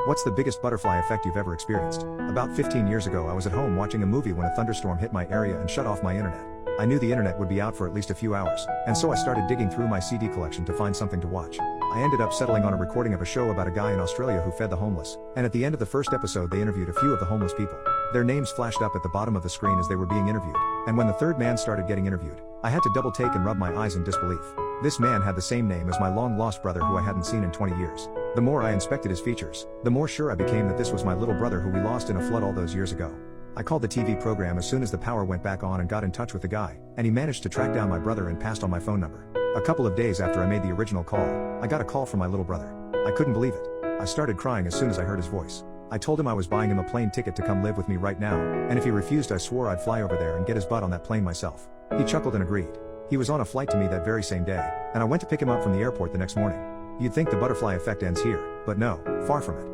What's the biggest butterfly effect you've ever experienced? About 15 years ago, I was at home watching a movie when a thunderstorm hit my area and shut off my internet. I knew the internet would be out for at least a few hours, and so I started digging through my CD collection to find something to watch. I ended up settling on a recording of a show about a guy in Australia who fed the homeless, and at the end of the first episode they interviewed a few of the homeless people. Their names flashed up at the bottom of the screen as they were being interviewed, and when the third man started getting interviewed, I had to double take and rub my eyes in disbelief. This man had the same name as my long-lost brother who I hadn't seen in 20 years. The more I inspected his features, the more sure I became that this was my little brother who we lost in a flood all those years ago. I called the TV program as soon as the power went back on and got in touch with the guy, and he managed to track down my brother and passed on my phone number. A couple of days after I made the original call, I got a call from my little brother. I couldn't believe it. I started crying as soon as I heard his voice. I told him I was buying him a plane ticket to come live with me right now, and if he refused I swore I'd fly over there and get his butt on that plane myself. He chuckled and agreed. He was on a flight to me that very same day, and I went to pick him up from the airport the next morning. You'd think the butterfly effect ends here, but no, far from it.